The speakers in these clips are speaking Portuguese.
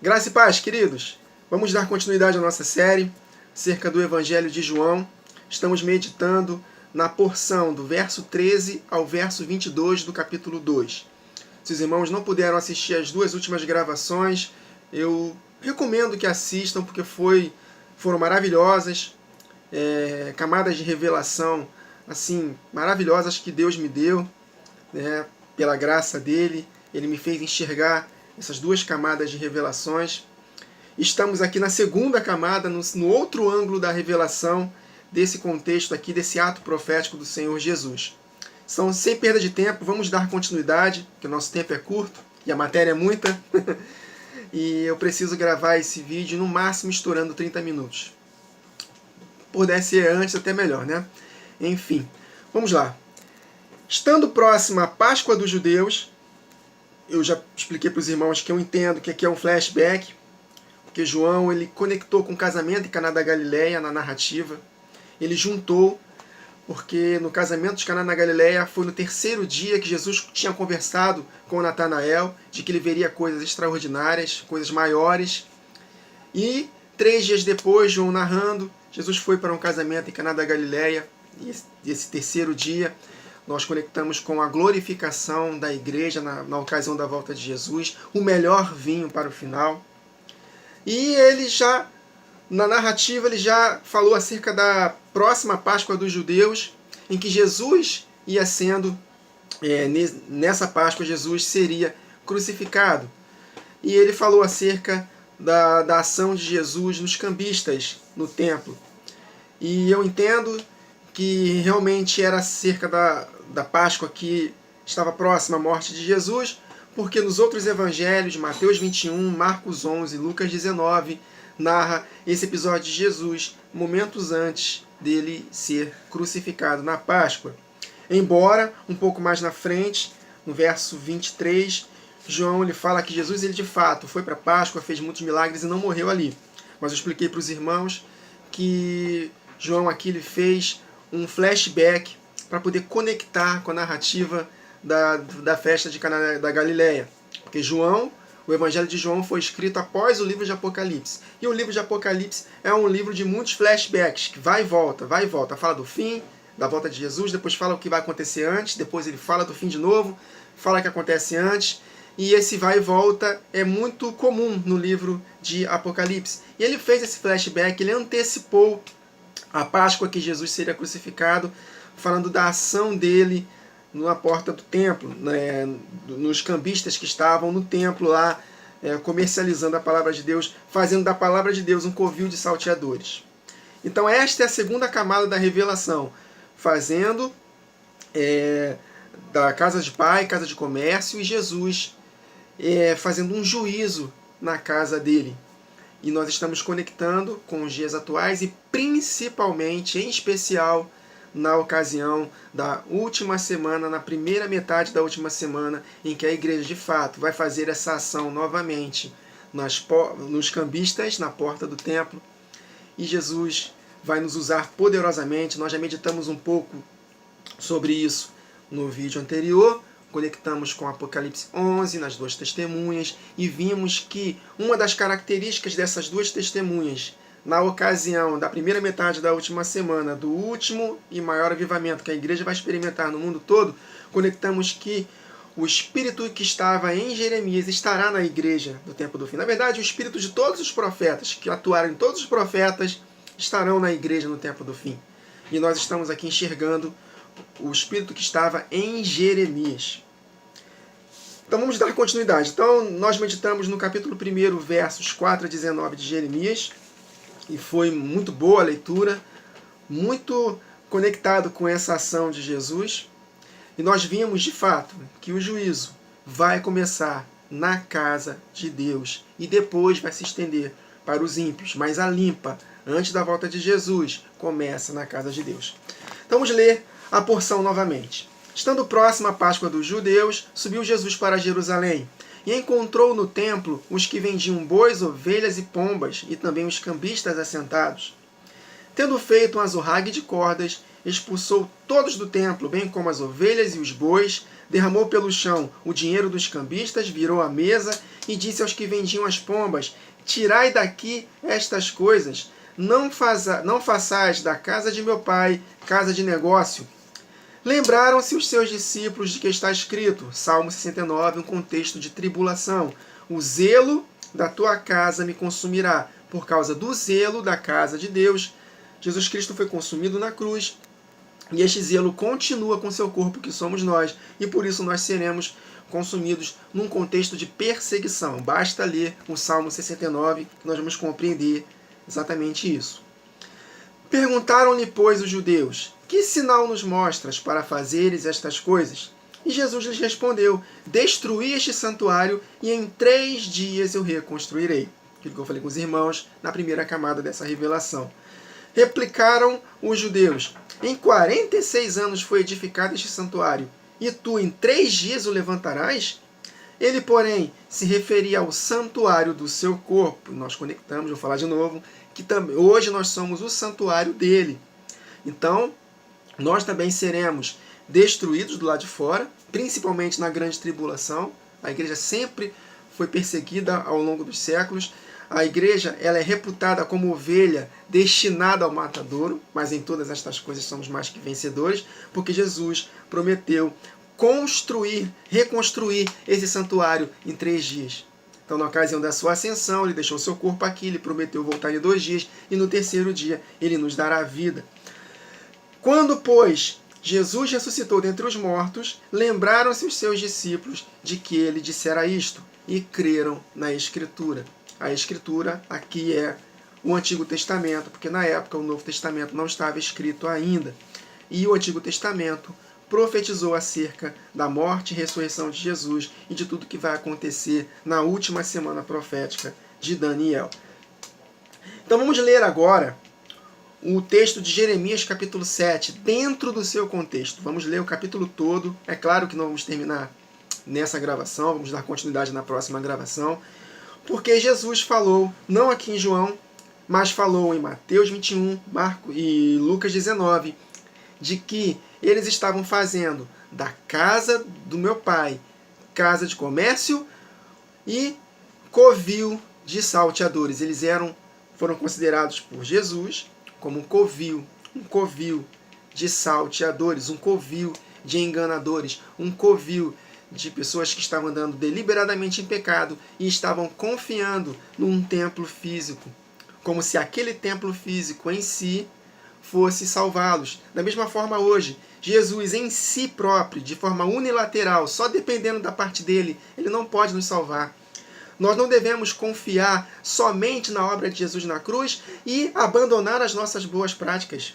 Graça e paz, queridos! Vamos dar continuidade à nossa série acerca do Evangelho de João. Estamos meditando na porção do verso 13 ao verso 22 do capítulo 2. Se os irmãos não puderam assistir as duas últimas gravações, eu recomendo que assistam, porque foram maravilhosas, camadas de revelação assim maravilhosas que Deus me deu, né, pela graça dele. Ele me fez enxergar essas duas camadas de revelações. Estamos aqui na segunda camada, no outro ângulo da revelação desse contexto aqui, desse ato profético do Senhor Jesus. Então, sem perda de tempo, vamos dar continuidade, porque o nosso tempo é curto e a matéria é muita. E eu preciso gravar esse vídeo no máximo estourando 30 minutos. Pudesse ser antes, até melhor, né? Enfim, vamos lá. Estando próxima a Páscoa dos Judeus, eu já expliquei para os irmãos que eu entendo que aqui é um flashback, porque João ele conectou com o casamento em Caná da Galileia na narrativa. Ele juntou, porque no casamento de Caná da Galileia foi no terceiro dia que Jesus tinha conversado com Natanael, de que ele veria coisas extraordinárias, coisas maiores. E 3 dias depois, João narrando, Jesus foi para um casamento em Caná da Galileia, e esse terceiro dia nós conectamos com a glorificação da igreja na ocasião da volta de Jesus, o melhor vinho para o final. E ele já, na narrativa, ele já falou acerca da próxima Páscoa dos judeus, em que Jesus ia sendo, nessa Páscoa Jesus seria crucificado. E ele falou acerca da ação de Jesus nos cambistas no templo. E eu entendo que realmente era acerca da Páscoa que estava próxima à morte de Jesus, porque nos outros evangelhos, Mateus 21, Marcos 11, Lucas 19, narra esse episódio de Jesus, momentos antes dele ser crucificado na Páscoa. Embora, um pouco mais na frente, no verso 23, João ele fala que Jesus ele de fato foi para a Páscoa, fez muitos milagres e não morreu ali. Mas eu expliquei para os irmãos que João aqui ele fez um flashback para poder conectar com a narrativa da festa de Caná da Galileia. Porque o Evangelho de João foi escrito após o livro de Apocalipse. E o livro de Apocalipse é um livro de muitos flashbacks, que vai e volta, vai e volta. Fala do fim, da volta de Jesus, depois fala o que vai acontecer antes, depois ele fala do fim de novo, fala o que acontece antes. E esse vai e volta é muito comum no livro de Apocalipse. E ele fez esse flashback, ele antecipou a Páscoa que Jesus seria crucificado, falando da ação dele na porta do templo, né, nos cambistas que estavam no templo lá, comercializando a palavra de Deus, fazendo da palavra de Deus um covil de salteadores. Então esta é a segunda camada da revelação, fazendo da casa de pai, casa de comércio, e Jesus fazendo um juízo na casa dele. E nós estamos conectando com os dias atuais e principalmente, em especial, na ocasião da última semana, na primeira metade da última semana, em que a igreja de fato vai fazer essa ação novamente nos cambistas, na porta do templo. E Jesus vai nos usar poderosamente. Nós já meditamos um pouco sobre isso no vídeo anterior. Conectamos com Apocalipse 11, nas duas testemunhas, e vimos que uma das características dessas duas testemunhas, na ocasião da primeira metade da última semana, do último e maior avivamento que a igreja vai experimentar no mundo todo, conectamos que o Espírito que estava em Jeremias estará na igreja do tempo do fim. Na verdade, o Espírito de todos os profetas, que atuaram em todos os profetas, estarão na igreja no tempo do fim. E nós estamos aqui enxergando o Espírito que estava em Jeremias. Então vamos dar continuidade. Então nós meditamos no capítulo 1, versos 4 a 19 de Jeremias, e foi muito boa a leitura, muito conectado com essa ação de Jesus. E nós vimos de fato que o juízo vai começar na casa de Deus e depois vai se estender para os ímpios, mas a limpa, antes da volta de Jesus, começa na casa de Deus. Então vamos ler a porção novamente. Estando próximo à Páscoa dos judeus, subiu Jesus para Jerusalém, e encontrou no templo os que vendiam bois, ovelhas e pombas, e também os cambistas assentados. Tendo feito um azorrague de cordas, expulsou todos do templo, bem como as ovelhas e os bois, derramou pelo chão o dinheiro dos cambistas, virou a mesa e disse aos que vendiam as pombas: tirai daqui estas coisas, não façais da casa de meu pai casa de negócio. Lembraram-se os seus discípulos de que está escrito, Salmo 69, um contexto de tribulação: o zelo da tua casa me consumirá. Por causa do zelo da casa de Deus, Jesus Cristo foi consumido na cruz, e este zelo continua com seu corpo, que somos nós, e por isso nós seremos consumidos num contexto de perseguição. Basta ler o Salmo 69, que nós vamos compreender exatamente isso. Perguntaram-lhe, pois, os judeus: que sinal nos mostras para fazeres estas coisas? E Jesus lhes respondeu: destruí este santuário e em 3 dias eu reconstruirei. Aquilo que eu falei com os irmãos na primeira camada dessa revelação. Replicaram os judeus: em 46 anos foi edificado este santuário, e tu em 3 dias o levantarás? Ele, porém, se referia ao santuário do seu corpo. Nós conectamos, vou falar de novo, que hoje nós somos o santuário dele. Então, nós também seremos destruídos do lado de fora, principalmente na grande tribulação. A igreja sempre foi perseguida ao longo dos séculos. A igreja ela é reputada como ovelha destinada ao matadouro, mas em todas estas coisas somos mais que vencedores, porque Jesus prometeu reconstruir esse santuário em 3 dias. Então, na ocasião da sua ascensão, ele deixou seu corpo aqui, ele prometeu voltar em 2 dias, e no 3º dia ele nos dará a vida. Quando, pois, Jesus ressuscitou dentre os mortos, lembraram-se os seus discípulos de que ele dissera isto, e creram na Escritura. A Escritura aqui é o Antigo Testamento, porque na época o Novo Testamento não estava escrito ainda. E o Antigo Testamento profetizou acerca da morte e ressurreição de Jesus e de tudo que vai acontecer na última semana profética de Daniel. Então vamos ler agora o texto de Jeremias capítulo 7, dentro do seu contexto. Vamos ler o capítulo todo. É claro que não vamos terminar nessa gravação, vamos dar continuidade na próxima gravação, porque Jesus falou, não aqui em João, mas falou em Mateus 21, Marcos e Lucas 19, de que eles estavam fazendo da casa do meu pai casa de comércio e covil de salteadores. Eles foram considerados por Jesus como um covil de salteadores, um covil de enganadores, um covil de pessoas que estavam andando deliberadamente em pecado e estavam confiando num templo físico, como se aquele templo físico em si fosse salvá-los. Da mesma forma hoje, Jesus em si próprio, de forma unilateral, só dependendo da parte dele, ele não pode nos salvar. Nós não devemos confiar somente na obra de Jesus na cruz e abandonar as nossas boas práticas.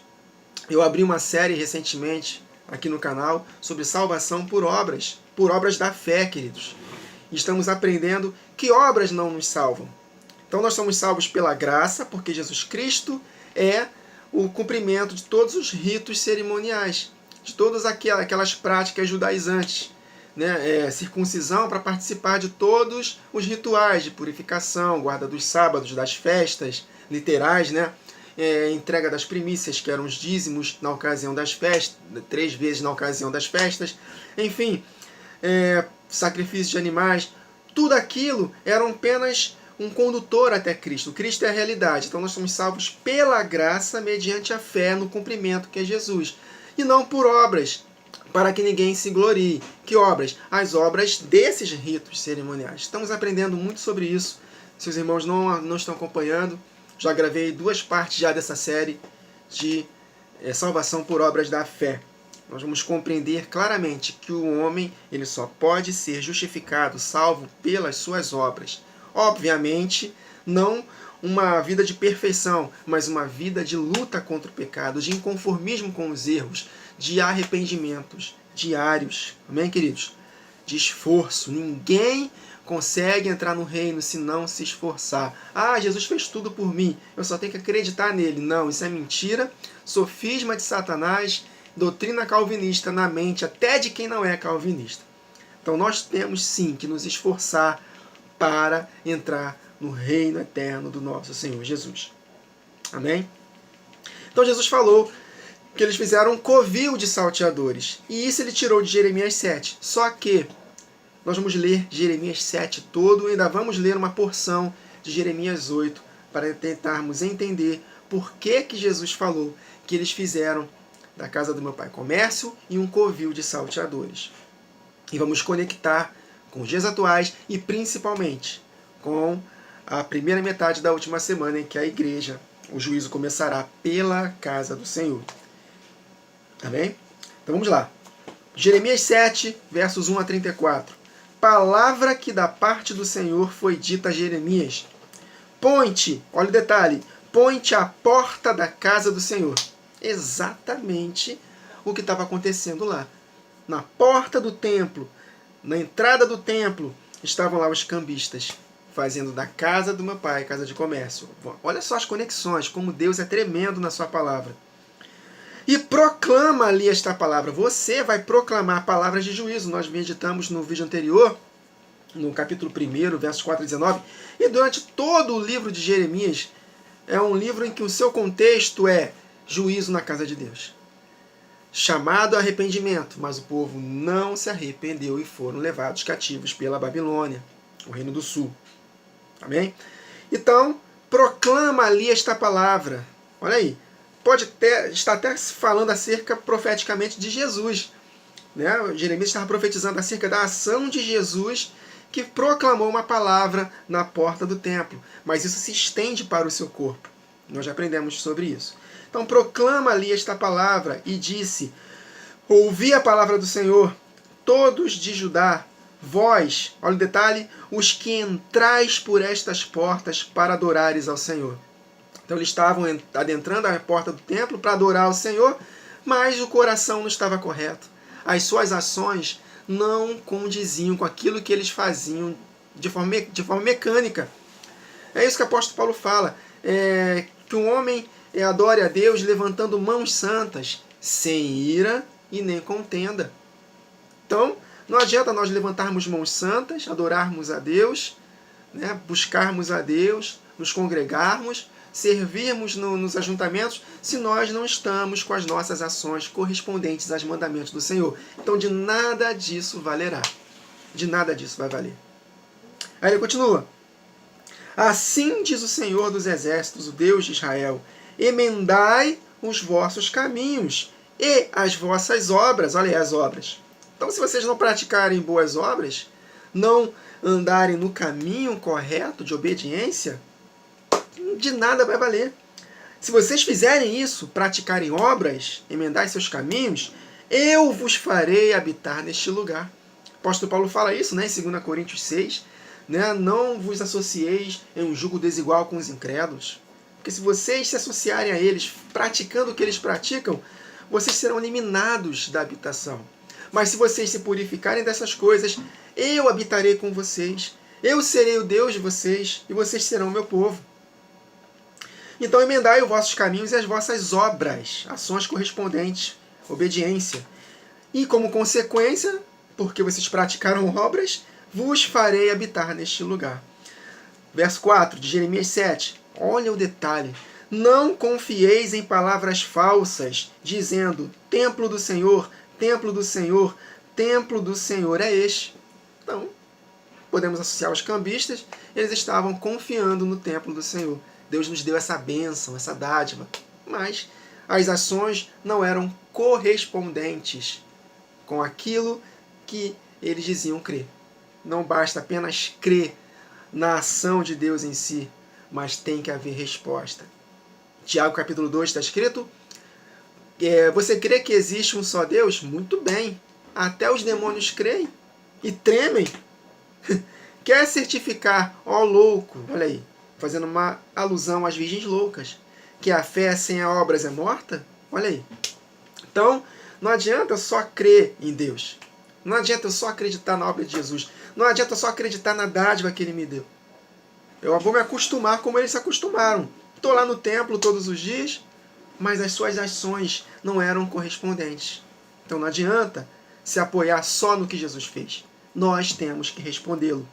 Eu abri uma série recentemente aqui no canal sobre salvação por obras da fé, queridos. Estamos aprendendo que obras não nos salvam. Então nós somos salvos pela graça, porque Jesus Cristo é o cumprimento de todos os ritos cerimoniais, de todas aquelas práticas judaizantes, né? Circuncisão para participar de todos os rituais de purificação, guarda dos sábados, das festas literais, né? Entrega das primícias, que eram os dízimos na ocasião das festas, 3 vezes na ocasião das festas, enfim, sacrifício de animais, tudo aquilo era apenas um condutor até Cristo. Cristo é a realidade. Então nós somos salvos pela graça, mediante a fé no cumprimento que é Jesus. E não por obras, para que ninguém se glorie. Que obras? As obras desses ritos cerimoniais. Estamos aprendendo muito sobre isso. Se os irmãos não estão acompanhando, já gravei 2 partes já dessa série de salvação por obras da fé. Nós vamos compreender claramente que o homem ele só pode ser justificado, salvo pelas suas obras. Obviamente, não uma vida de perfeição, mas uma vida de luta contra o pecado, de inconformismo com os erros, de arrependimentos diários. Amém, queridos? De esforço. Ninguém consegue entrar no reino se não se esforçar. Ah, Jesus fez tudo por mim, eu só tenho que acreditar nele. Não, isso é mentira, sofisma de Satanás, doutrina calvinista na mente até de quem não é calvinista. Então nós temos sim que nos esforçar para entrar no reino eterno do nosso Senhor Jesus. Amém? Então Jesus falou que eles fizeram um covil de salteadores. E isso ele tirou de Jeremias 7. Só que nós vamos ler Jeremias 7 todo e ainda vamos ler uma porção de Jeremias 8 para tentarmos entender por que Jesus falou que eles fizeram da casa do meu pai comércio e um covil de salteadores. E vamos conectar com os dias atuais e principalmente com a primeira metade da última semana em que a igreja, o juízo começará pela casa do Senhor. Amém? Então vamos lá. Jeremias 7, versos 1 a 34. Palavra que da parte do Senhor foi dita a Jeremias. Põe-te, olha o detalhe, põe-te à porta da casa do Senhor. Exatamente o que estava acontecendo lá. Na porta do templo, na entrada do templo, estavam lá os cambistas, fazendo da casa do meu pai, casa de comércio. Olha só as conexões, como Deus é tremendo na sua palavra. E proclama ali esta palavra. Você vai proclamar palavras de juízo. Nós meditamos no vídeo anterior, no capítulo 1, versos 4 a 19. E durante todo o livro de Jeremias, é um livro em que o seu contexto é juízo na casa de Deus. Chamado a arrependimento, mas o povo não se arrependeu e foram levados cativos pela Babilônia, o reino do sul. Amém? Então, proclama ali esta palavra. Olha aí. Pode estar até falando acerca profeticamente de Jesus. Né? Jeremias estava profetizando acerca da ação de Jesus que proclamou uma palavra na porta do templo. Mas isso se estende para o seu corpo. Nós já aprendemos sobre isso. Então proclama ali esta palavra e disse: ouvi a palavra do Senhor, todos de Judá, vós, olha o detalhe, os que entrais por estas portas para adorares ao Senhor. Então eles estavam adentrando a porta do templo para adorar ao Senhor, mas o coração não estava correto. As suas ações não condiziam com aquilo que eles faziam de forma mecânica. É isso que o apóstolo Paulo fala, que um homem adore a Deus levantando mãos santas, sem ira e nem contenda. Então, não adianta nós levantarmos mãos santas, adorarmos a Deus, né, buscarmos a Deus, nos congregarmos, servirmos nos ajuntamentos, se nós não estamos com as nossas ações correspondentes aos mandamentos do Senhor. Então, de nada disso valerá. De nada disso vai valer. Aí ele continua. Assim diz o Senhor dos Exércitos, o Deus de Israel, emendai os vossos caminhos e as vossas obras. Olha aí as obras. Então, se vocês não praticarem boas obras, não andarem no caminho correto de obediência, de nada vai valer. Se vocês fizerem isso, praticarem obras, emendar seus caminhos, eu vos farei habitar neste lugar. O apóstolo Paulo fala isso, né, em 2 Coríntios 6, né, não vos associeis em um jugo desigual com os incrédulos. Porque se vocês se associarem a eles, praticando o que eles praticam, vocês serão eliminados da habitação. Mas se vocês se purificarem dessas coisas, eu habitarei com vocês, eu serei o Deus de vocês, e vocês serão o meu povo. Então emendai os vossos caminhos e as vossas obras, ações correspondentes, obediência. E como consequência, porque vocês praticaram obras, vos farei habitar neste lugar. Verso 4 de Jeremias 7. Olha o detalhe. Não confieis em palavras falsas, dizendo, templo do Senhor, templo do Senhor, templo do Senhor é este. Então, podemos associar os cambistas, eles estavam confiando no templo do Senhor. Deus nos deu essa bênção, essa dádiva, mas as ações não eram correspondentes com aquilo que eles diziam crer. Não basta apenas crer na ação de Deus em si, mas tem que haver resposta. Tiago capítulo 2 está escrito, você crê que existe um só Deus? Muito bem, até os demônios creem e tremem. Quer certificar, ó louco, olha aí, fazendo uma alusão às virgens loucas, que a fé sem obras é morta? Olha aí. Então, não adianta só crer em Deus. Não adianta só acreditar na obra de Jesus. Não adianta só acreditar na dádiva que Ele me deu. Eu vou me acostumar como eles se acostumaram. Estou lá no templo todos os dias, mas as suas ações não eram correspondentes. Então não adianta se apoiar só no que Jesus fez. Nós temos que respondê-lo.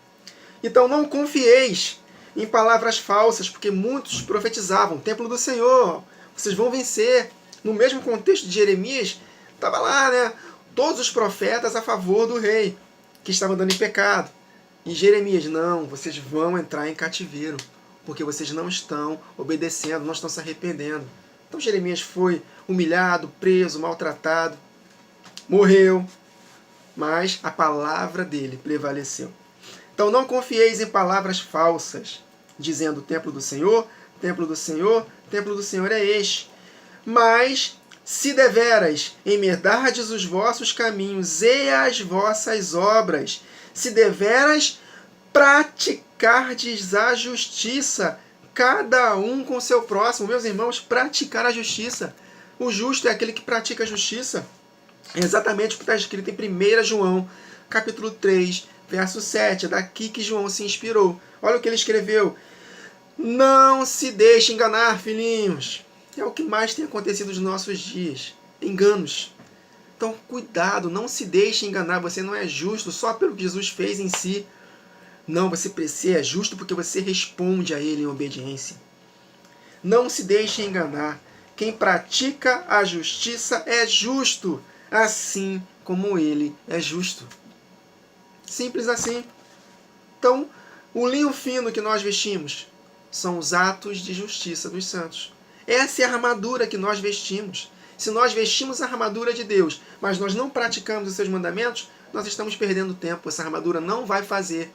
Então não confieis em palavras falsas, porque muitos profetizavam, templo do Senhor, vocês vão vencer, No mesmo contexto de Jeremias, estava lá, né? Todos os profetas a favor do rei, que estava andando em pecado. E Jeremias, não, vocês vão entrar em cativeiro, porque vocês não estão obedecendo, não estão se arrependendo. Então Jeremias foi humilhado, preso, maltratado, morreu, mas a palavra dele prevaleceu. Então não confieis em palavras falsas, dizendo templo do Senhor, templo do Senhor, templo do Senhor é este. Mas se deveras emendardes os vossos caminhos e as vossas obras, se deveras praticardes a justiça, cada um com seu próximo. Meus irmãos, praticar a justiça. O justo é aquele que pratica a justiça. É exatamente o que está escrito em 1 João, capítulo 3, verso 7. É daqui que João se inspirou. Olha o que ele escreveu. Não se deixe enganar, filhinhos. É o que mais tem acontecido nos nossos dias. Enganos. Então, cuidado, não se deixe enganar. Você não é justo só pelo que Jesus fez em si. Não, você é justo porque você responde a Ele em obediência. Não se deixe enganar. Quem pratica a justiça é justo, assim como Ele é justo. Simples assim. Então, o linho fino que nós vestimos são os atos de justiça dos santos. Essa é a armadura que nós vestimos. Se nós vestimos a armadura de Deus, mas nós não praticamos os seus mandamentos, nós estamos perdendo tempo. Essa armadura não vai fazer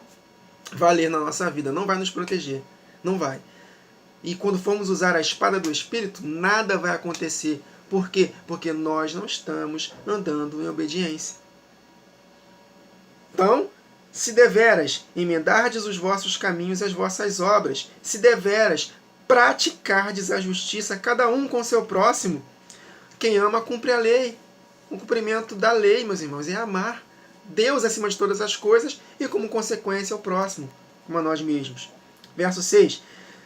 valer na nossa vida, não vai nos proteger. Não vai. E quando formos usar a espada do Espírito, nada vai acontecer. Por quê? Porque nós não estamos andando em obediência. Então, se deveras emendardes os vossos caminhos e as vossas obras, se deveras praticardes a justiça, cada um com seu próximo, quem ama cumpre a lei. O cumprimento da lei, meus irmãos, é amar Deus acima de todas as coisas e, como consequência, o próximo, como a nós mesmos. Verso 6.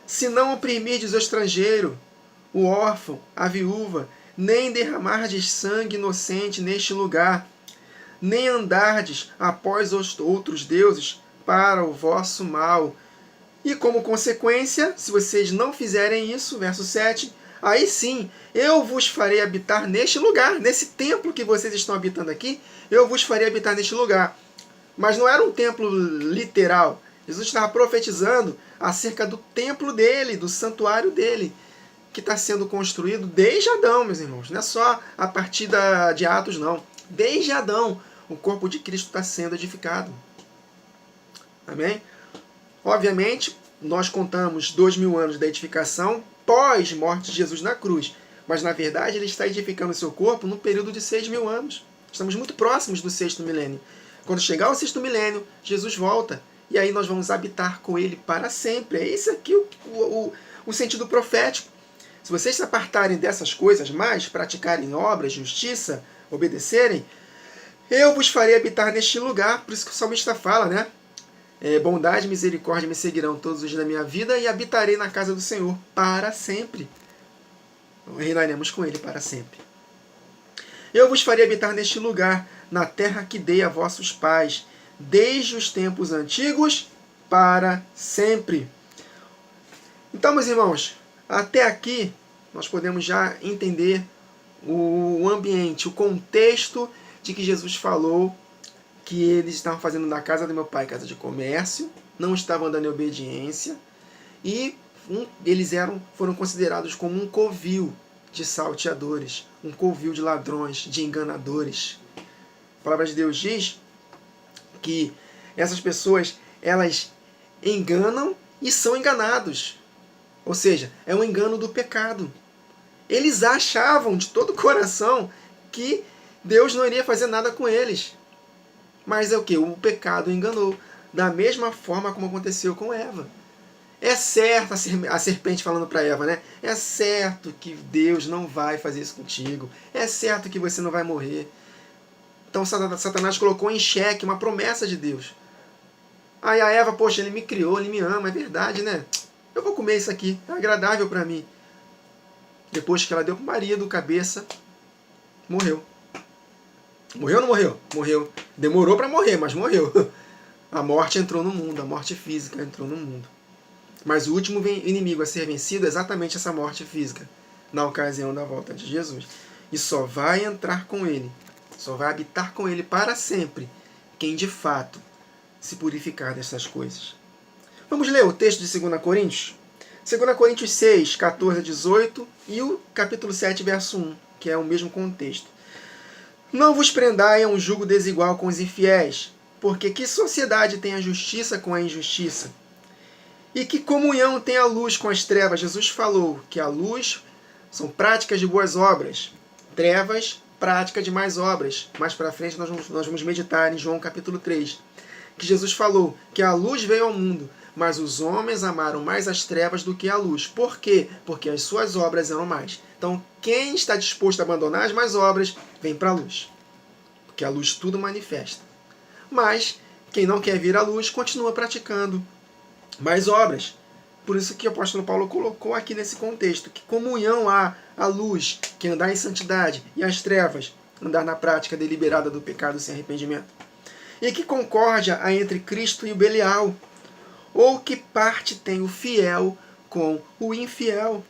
Se não oprimirdes o estrangeiro, o órfão, a viúva, nem derramardes sangue inocente neste lugar, nem andardes após os outros deuses para o vosso mal. E como consequência, se vocês não fizerem isso, verso 7, aí sim, eu vos farei habitar neste lugar, nesse templo que vocês estão habitando aqui, eu vos farei habitar neste lugar. Mas não era um templo literal. Jesus estava profetizando acerca do templo dele, do santuário dele, que está sendo construído desde Adão, meus irmãos. Não é só a partir de Atos, não. Desde Adão, o corpo de Cristo está sendo edificado. Amém? Obviamente, nós contamos 2000 anos da edificação pós-morte de Jesus na cruz. Mas, na verdade, ele está edificando o seu corpo num período de 6.000 anos. Estamos muito próximos do 6º milênio. Quando chegar o 6º milênio, Jesus volta. E aí nós vamos habitar com ele para sempre. É esse aqui o sentido profético. Se vocês se apartarem dessas coisas mais, praticarem obras, justiça, obedecerem, eu vos farei habitar neste lugar. Por isso que o salmista fala, né? Bondade e misericórdia me seguirão todos os dias da minha vida e habitarei na casa do Senhor para sempre. Reinaremos com ele para sempre. Eu vos farei habitar neste lugar, na terra que dei a vossos pais, desde os tempos antigos para sempre. Então, meus irmãos, até aqui nós podemos já entender o ambiente, o contexto de que Jesus falou que eles estavam fazendo da casa do meu pai casa de comércio, não estavam andando em obediência e eles foram considerados como um covil de salteadores, um covil de ladrões, de enganadores. A palavra de Deus diz que essas pessoas, elas enganam e são enganados. Ou seja, é um engano do pecado. Eles achavam de todo o coração que Deus não iria fazer nada com eles. Mas é o que? O pecado enganou. Da mesma forma como aconteceu com Eva. É certo, a serpente falando para Eva, né? É certo que Deus não vai fazer isso contigo. É certo que você não vai morrer. Então Satanás colocou em xeque uma promessa de Deus. Aí a Eva, poxa, ele me criou, ele me ama, é verdade, né? Eu vou comer isso aqui, é agradável para mim. Depois que ela deu para o marido, cabeça, morreu. Morreu ou não morreu? Morreu. Demorou para morrer, mas morreu. A morte entrou no mundo, a morte física entrou no mundo. Mas o último inimigo a ser vencido é exatamente essa morte física. na ocasião da volta de Jesus. E só vai entrar com ele, só vai habitar com ele para sempre quem de fato se purificar dessas coisas. Vamos ler o texto de 2 Coríntios? 2 Coríntios 6, 14 a 18 e o capítulo 7, verso 1, que é o mesmo contexto. Não vos prendai a um jugo desigual com os infiéis, porque que sociedade tem a justiça com a injustiça? E que comunhão tem a luz com as trevas? Jesus falou que a luz são práticas de boas obras, trevas, prática de mais obras. Mais para frente nós vamos meditar em João capítulo 3, que Jesus falou que a luz veio ao mundo, mas os homens amaram mais as trevas do que a luz. Por quê? Porque as suas obras eram mais. Então, quem está disposto a abandonar as más obras, vem para a luz. Porque a luz tudo manifesta. Mas, quem não quer vir à luz, continua praticando mais obras. Por isso que o apóstolo Paulo colocou aqui nesse contexto, que comunhão há a luz, que andar em santidade, e as trevas, andar na prática deliberada do pecado sem arrependimento. E que concórdia há entre Cristo e o Belial? Ou que parte tem o fiel com o infiel?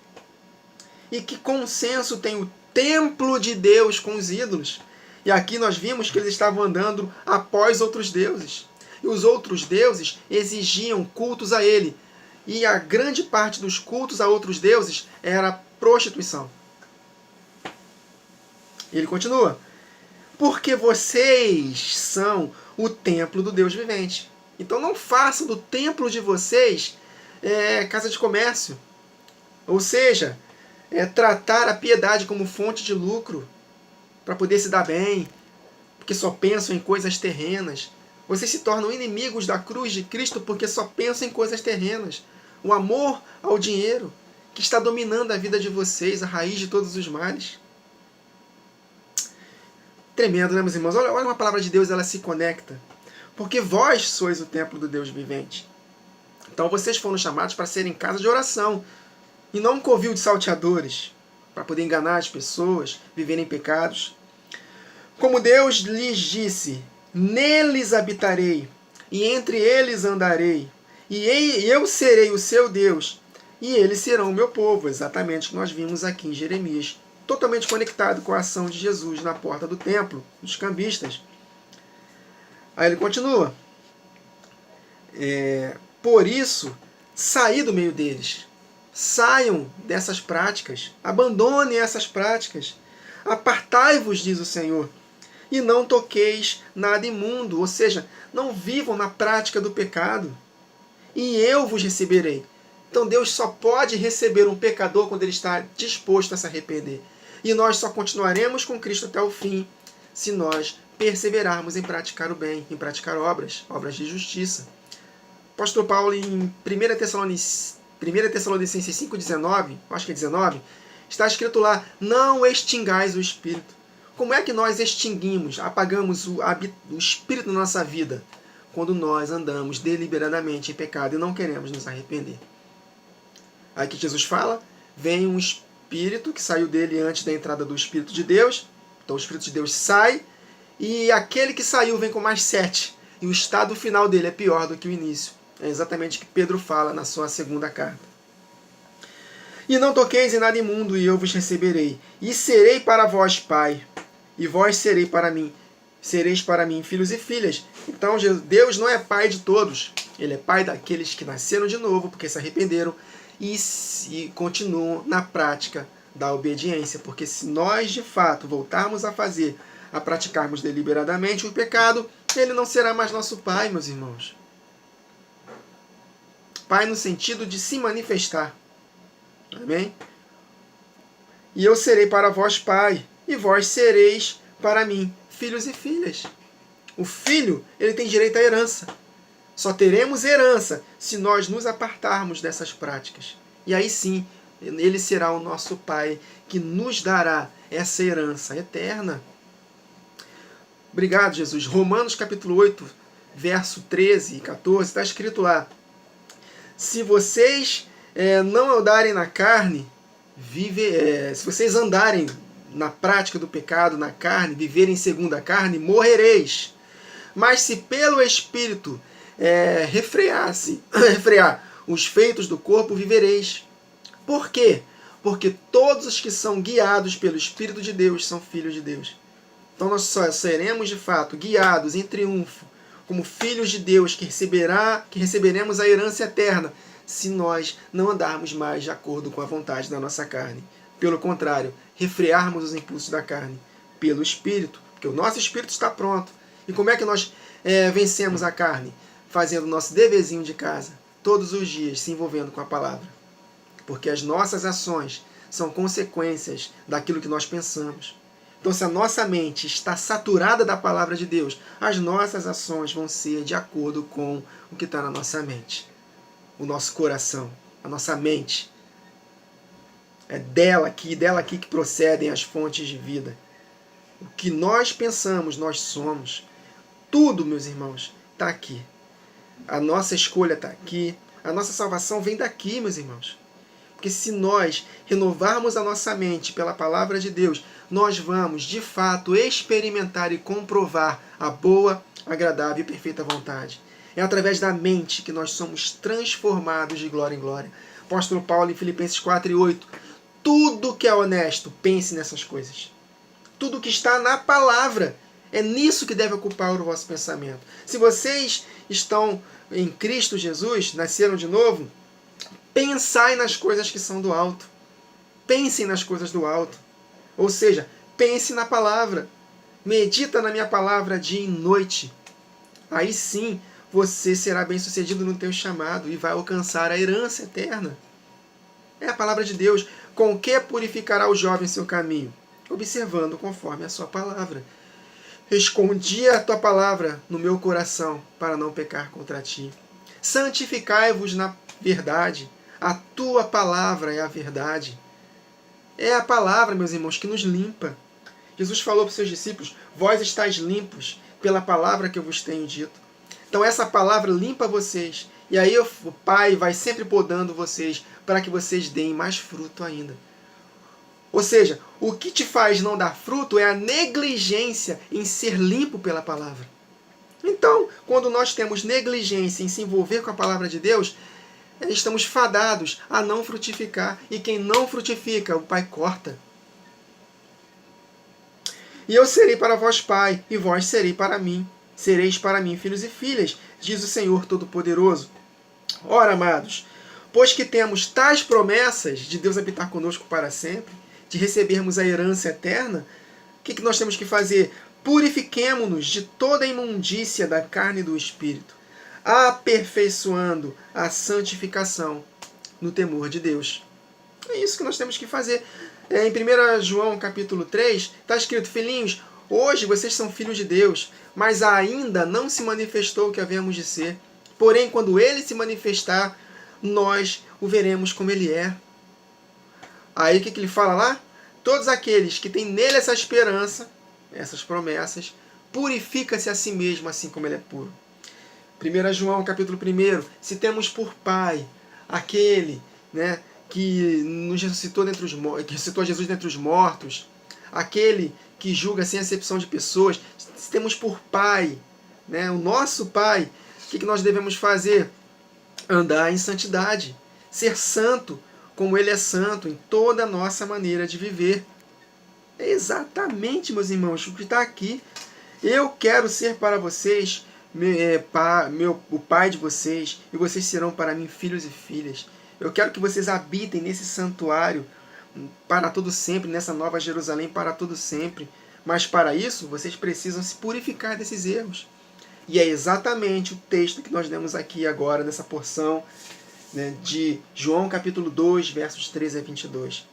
E que consenso tem o templo de Deus com os ídolos? E aqui nós vimos que eles estavam andando após outros deuses. E os outros deuses exigiam cultos a ele. E a grande parte dos cultos a outros deuses era prostituição. E ele continua. Porque vocês são o templo do Deus vivente. Então não façam do templo de vocês casa de comércio. Ou seja, tratar a piedade como fonte de lucro para poder se dar bem, porque só pensam em coisas terrenas. Vocês se tornam inimigos da cruz de Cristo porque só pensam em coisas terrenas. O amor ao dinheiro que está dominando a vida de vocês, a raiz de todos os males. Tremendo, né, meus irmãos? Olha uma palavra de Deus, ela se conecta. Porque vós sois o templo do Deus vivente. Então vocês foram chamados para serem casa de oração. E não um covil de salteadores, para poder enganar as pessoas, viverem pecados. Como Deus lhes disse, neles habitarei, e entre eles andarei, e eu serei o seu Deus, e eles serão o meu povo. Exatamente o que nós vimos aqui em Jeremias. Totalmente conectado com a ação de Jesus na porta do templo, dos cambistas. Aí ele continua. Por isso, saí do meio deles. Saiam dessas práticas. Abandonem essas práticas. Apartai-vos, diz o Senhor. E não toqueis nada imundo. Ou seja, não vivam na prática do pecado. E eu vos receberei. Então Deus só pode receber um pecador quando ele está disposto a se arrepender. E nós só continuaremos com Cristo até o fim se nós perseverarmos em praticar o bem, em praticar obras de justiça. O apóstolo Paulo, em 1 Tessalonicenses 5,19, acho que é 19, está escrito lá, não extingais o Espírito. Como é que nós extinguimos, apagamos o Espírito na nossa vida? Quando nós andamos deliberadamente em pecado e não queremos nos arrepender. Aí que Jesus fala, vem um Espírito que saiu dele antes da entrada do Espírito de Deus, então o Espírito de Deus sai, e aquele que saiu vem com mais 7. E o estado final dele é pior do que o início. É exatamente o que Pedro fala na sua segunda carta. E não toqueis em nada imundo, e eu vos receberei. E serei para vós pai, e vós sereis para mim filhos e filhas. Então Deus não é pai de todos. Ele é pai daqueles que nasceram de novo, porque se arrependeram, e continuam na prática da obediência. Porque se nós, de fato, voltarmos a praticarmos deliberadamente o pecado, ele não será mais nosso pai, meus irmãos. Pai no sentido de se manifestar. Amém? E eu serei para vós pai, e vós sereis para mim filhos e filhas. O filho, ele tem direito à herança. Só teremos herança se nós nos apartarmos dessas práticas. E aí sim, ele será o nosso pai, que nos dará essa herança eterna. Obrigado, Jesus. Romanos capítulo 8, verso 13 e 14, está escrito lá, se vocês não andarem na carne, se vocês andarem na prática do pecado, na carne, viverem segundo a carne, morrereis. Mas se pelo Espírito refrear os feitos do corpo, vivereis. Por quê? porque todos os que são guiados pelo Espírito de Deus são filhos de Deus. Então nós só seremos de fato guiados em triunfo, como filhos de Deus, que receberemos a herança eterna, se nós não andarmos mais de acordo com a vontade da nossa carne. Pelo contrário, refrearmos os impulsos da carne pelo Espírito, porque o nosso Espírito está pronto. E como é que nós vencemos a carne? Fazendo o nosso deverzinho de casa, todos os dias, se envolvendo com a palavra. Porque as nossas ações são consequências daquilo que nós pensamos. Então, se a nossa mente está saturada da palavra de Deus, as nossas ações vão ser de acordo com o que está na nossa mente. O nosso coração, a nossa mente. É dela aqui que procedem as fontes de vida. O que nós pensamos, nós somos. Tudo, meus irmãos, está aqui. A nossa escolha está aqui. A nossa salvação vem daqui, meus irmãos. Porque se nós renovarmos a nossa mente pela palavra de Deus, nós vamos, de fato, experimentar e comprovar a boa, agradável e perfeita vontade. É através da mente que nós somos transformados de glória em glória. Apóstolo Paulo, em Filipenses 4:8, tudo que é honesto, pense nessas coisas. Tudo que está na palavra, é nisso que deve ocupar o vosso pensamento. Se vocês estão em Cristo Jesus, nasceram de novo, pensai nas coisas que são do alto. Pensem nas coisas do alto. Ou seja, pense na palavra. Medita na minha palavra dia e noite. Aí sim, você será bem-sucedido no teu chamado e vai alcançar a herança eterna. É a palavra de Deus. Com o que purificará o jovem seu caminho? Observando conforme a sua palavra. Escondi a tua palavra no meu coração para não pecar contra ti. Santificai-vos na verdade. A tua palavra é a verdade. É a palavra, meus irmãos, que nos limpa. Jesus falou para os seus discípulos, vós estáis limpos pela palavra que eu vos tenho dito. Então essa palavra limpa vocês. E aí o Pai vai sempre podando vocês para que vocês deem mais fruto ainda. Ou seja, o que te faz não dar fruto é a negligência em ser limpo pela palavra. Então, quando nós temos negligência em se envolver com a palavra de Deus, estamos fadados a não frutificar. E quem não frutifica, o Pai corta. E eu serei para vós pai, e vós serei para mim. Sereis para mim filhos e filhas, diz o Senhor Todo-Poderoso. Ora, amados, pois que temos tais promessas de Deus habitar conosco para sempre, de recebermos a herança eterna, o que nós temos que fazer? Purifiquemo-nos de toda a imundícia da carne e do espírito, aperfeiçoando a santificação no temor de Deus. É isso que nós temos que fazer. Em 1 João capítulo 3, está escrito, filhinhos, hoje vocês são filhos de Deus, mas ainda não se manifestou o que havemos de ser. Porém, quando ele se manifestar, nós o veremos como ele é. Aí o que ele fala lá? Todos aqueles que têm nele essa esperança, essas promessas, purifica-se a si mesmo, assim como ele é puro. 1 João capítulo 1, se temos por pai aquele, né, que nos ressuscitou que ressuscitou Jesus dentre os mortos, aquele que julga sem acepção de pessoas, se temos por pai, né, o nosso pai, o que nós devemos fazer? Andar em santidade, ser santo, como ele é santo, em toda a nossa maneira de viver. É exatamente, meus irmãos, o que está aqui. Eu quero ser para vocês o pai de vocês, e vocês serão para mim filhos e filhas. Eu quero que vocês habitem nesse santuário para todo sempre, nessa nova Jerusalém para todo sempre. Mas para isso, vocês precisam se purificar desses erros. E é exatamente o texto que nós lemos aqui agora, nessa porção, né, de João capítulo 2, versos 13 a 22.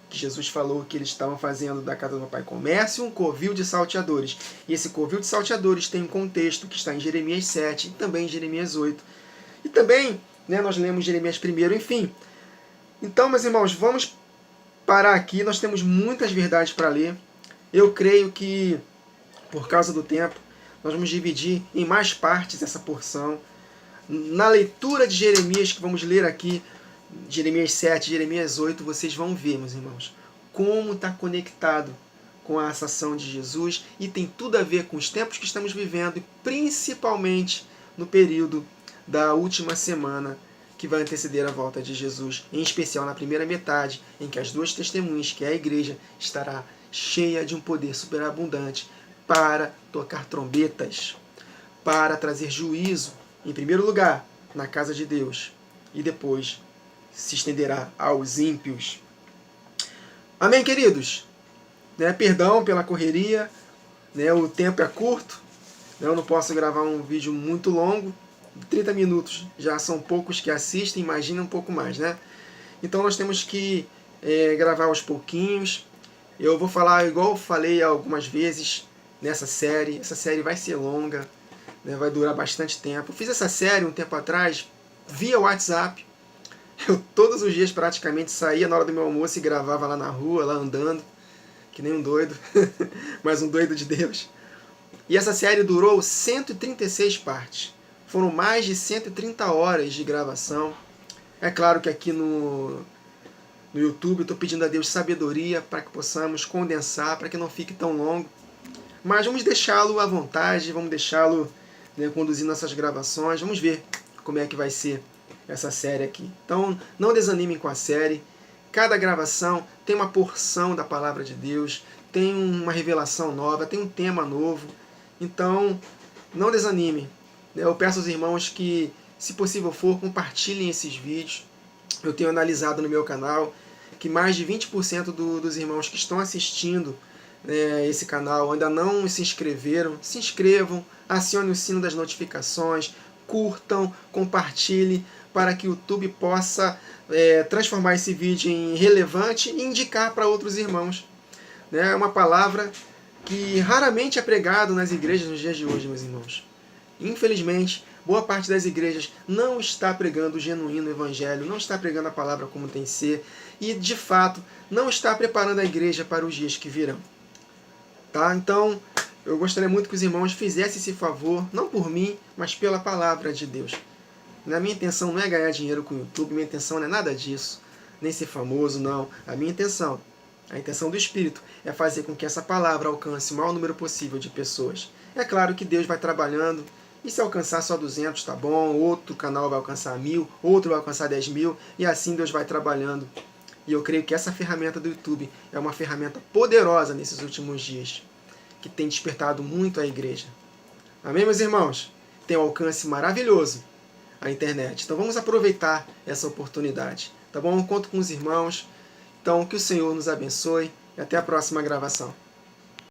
Que Jesus falou que eles estavam fazendo da casa do meu pai comércio um covil de salteadores. E esse covil de salteadores tem um contexto que está em Jeremias 7 e também em Jeremias 8. E também, né, nós lemos Jeremias 1, enfim. Então, meus irmãos, vamos parar aqui. Nós temos muitas verdades para ler. Eu creio que, por causa do tempo, nós vamos dividir em mais partes essa porção. Na leitura de Jeremias, que vamos ler aqui, Jeremias 7, Jeremias 8, vocês vão ver, meus irmãos, como está conectado com a ação de Jesus e tem tudo a ver com os tempos que estamos vivendo e principalmente no período da última semana que vai anteceder a volta de Jesus, em especial na primeira metade, em que as duas testemunhas, que é a igreja, estará cheia de um poder superabundante para tocar trombetas, para trazer juízo, em primeiro lugar, na casa de Deus, e depois se estenderá aos ímpios. Amém, queridos? Perdão pela correria, o tempo é curto, eu não posso gravar um vídeo muito longo, 30 minutos já são poucos que assistem, imagina um pouco mais, né? Então nós temos que gravar aos pouquinhos. Eu vou falar igual eu falei algumas vezes nessa série. Essa série vai ser longa, vai durar bastante tempo. Eu fiz essa série um tempo atrás via WhatsApp. Eu todos os dias praticamente saía na hora do meu almoço e gravava lá na rua, lá andando, que nem um doido, mas um doido de Deus. E essa série durou 136 partes. Foram mais de 130 horas de gravação. É claro que aqui no YouTube eu estou pedindo a Deus sabedoria para que possamos condensar, para que não fique tão longo. Mas vamos deixá-lo à vontade, vamos deixá-lo conduzir nossas gravações. Vamos ver como é que vai ser essa série aqui. Então não desanimem com a série. Cada gravação tem uma porção da palavra de Deus, tem uma revelação nova, tem um tema novo. Então não desanimem. Eu peço aos irmãos que, se possível for, compartilhem esses vídeos. Eu tenho analisado no meu canal que mais de 20% dos irmãos que estão assistindo esse canal ainda não se inscreveram. Se inscrevam, acionem o sino das notificações, curtam, compartilhem, para que o YouTube possa transformar esse vídeo em relevante e indicar para outros irmãos. É uma palavra que raramente é pregado nas igrejas nos dias de hoje, meus irmãos. Infelizmente, boa parte das igrejas não está pregando o genuíno evangelho, não está pregando a palavra como tem que ser e, de fato, não está preparando a igreja para os dias que virão. Tá? Então, eu gostaria muito que os irmãos fizessem esse favor, não por mim, mas pela palavra de Deus. A minha intenção não é ganhar dinheiro com o YouTube, minha intenção não é nada disso, nem ser famoso, não. A minha intenção, a intenção do Espírito, é fazer com que essa palavra alcance o maior número possível de pessoas. É claro que Deus vai trabalhando. E se alcançar só 200, tá bom, outro canal vai alcançar 1000, outro vai alcançar 10.000, e assim Deus vai trabalhando. E eu creio que essa ferramenta do YouTube é uma ferramenta poderosa nesses últimos dias, que tem despertado muito a igreja. Amém, meus irmãos? Tem um alcance maravilhoso a internet. Então vamos aproveitar essa oportunidade. Tá bom? Eu conto com os irmãos. Então que o Senhor nos abençoe e até a próxima gravação.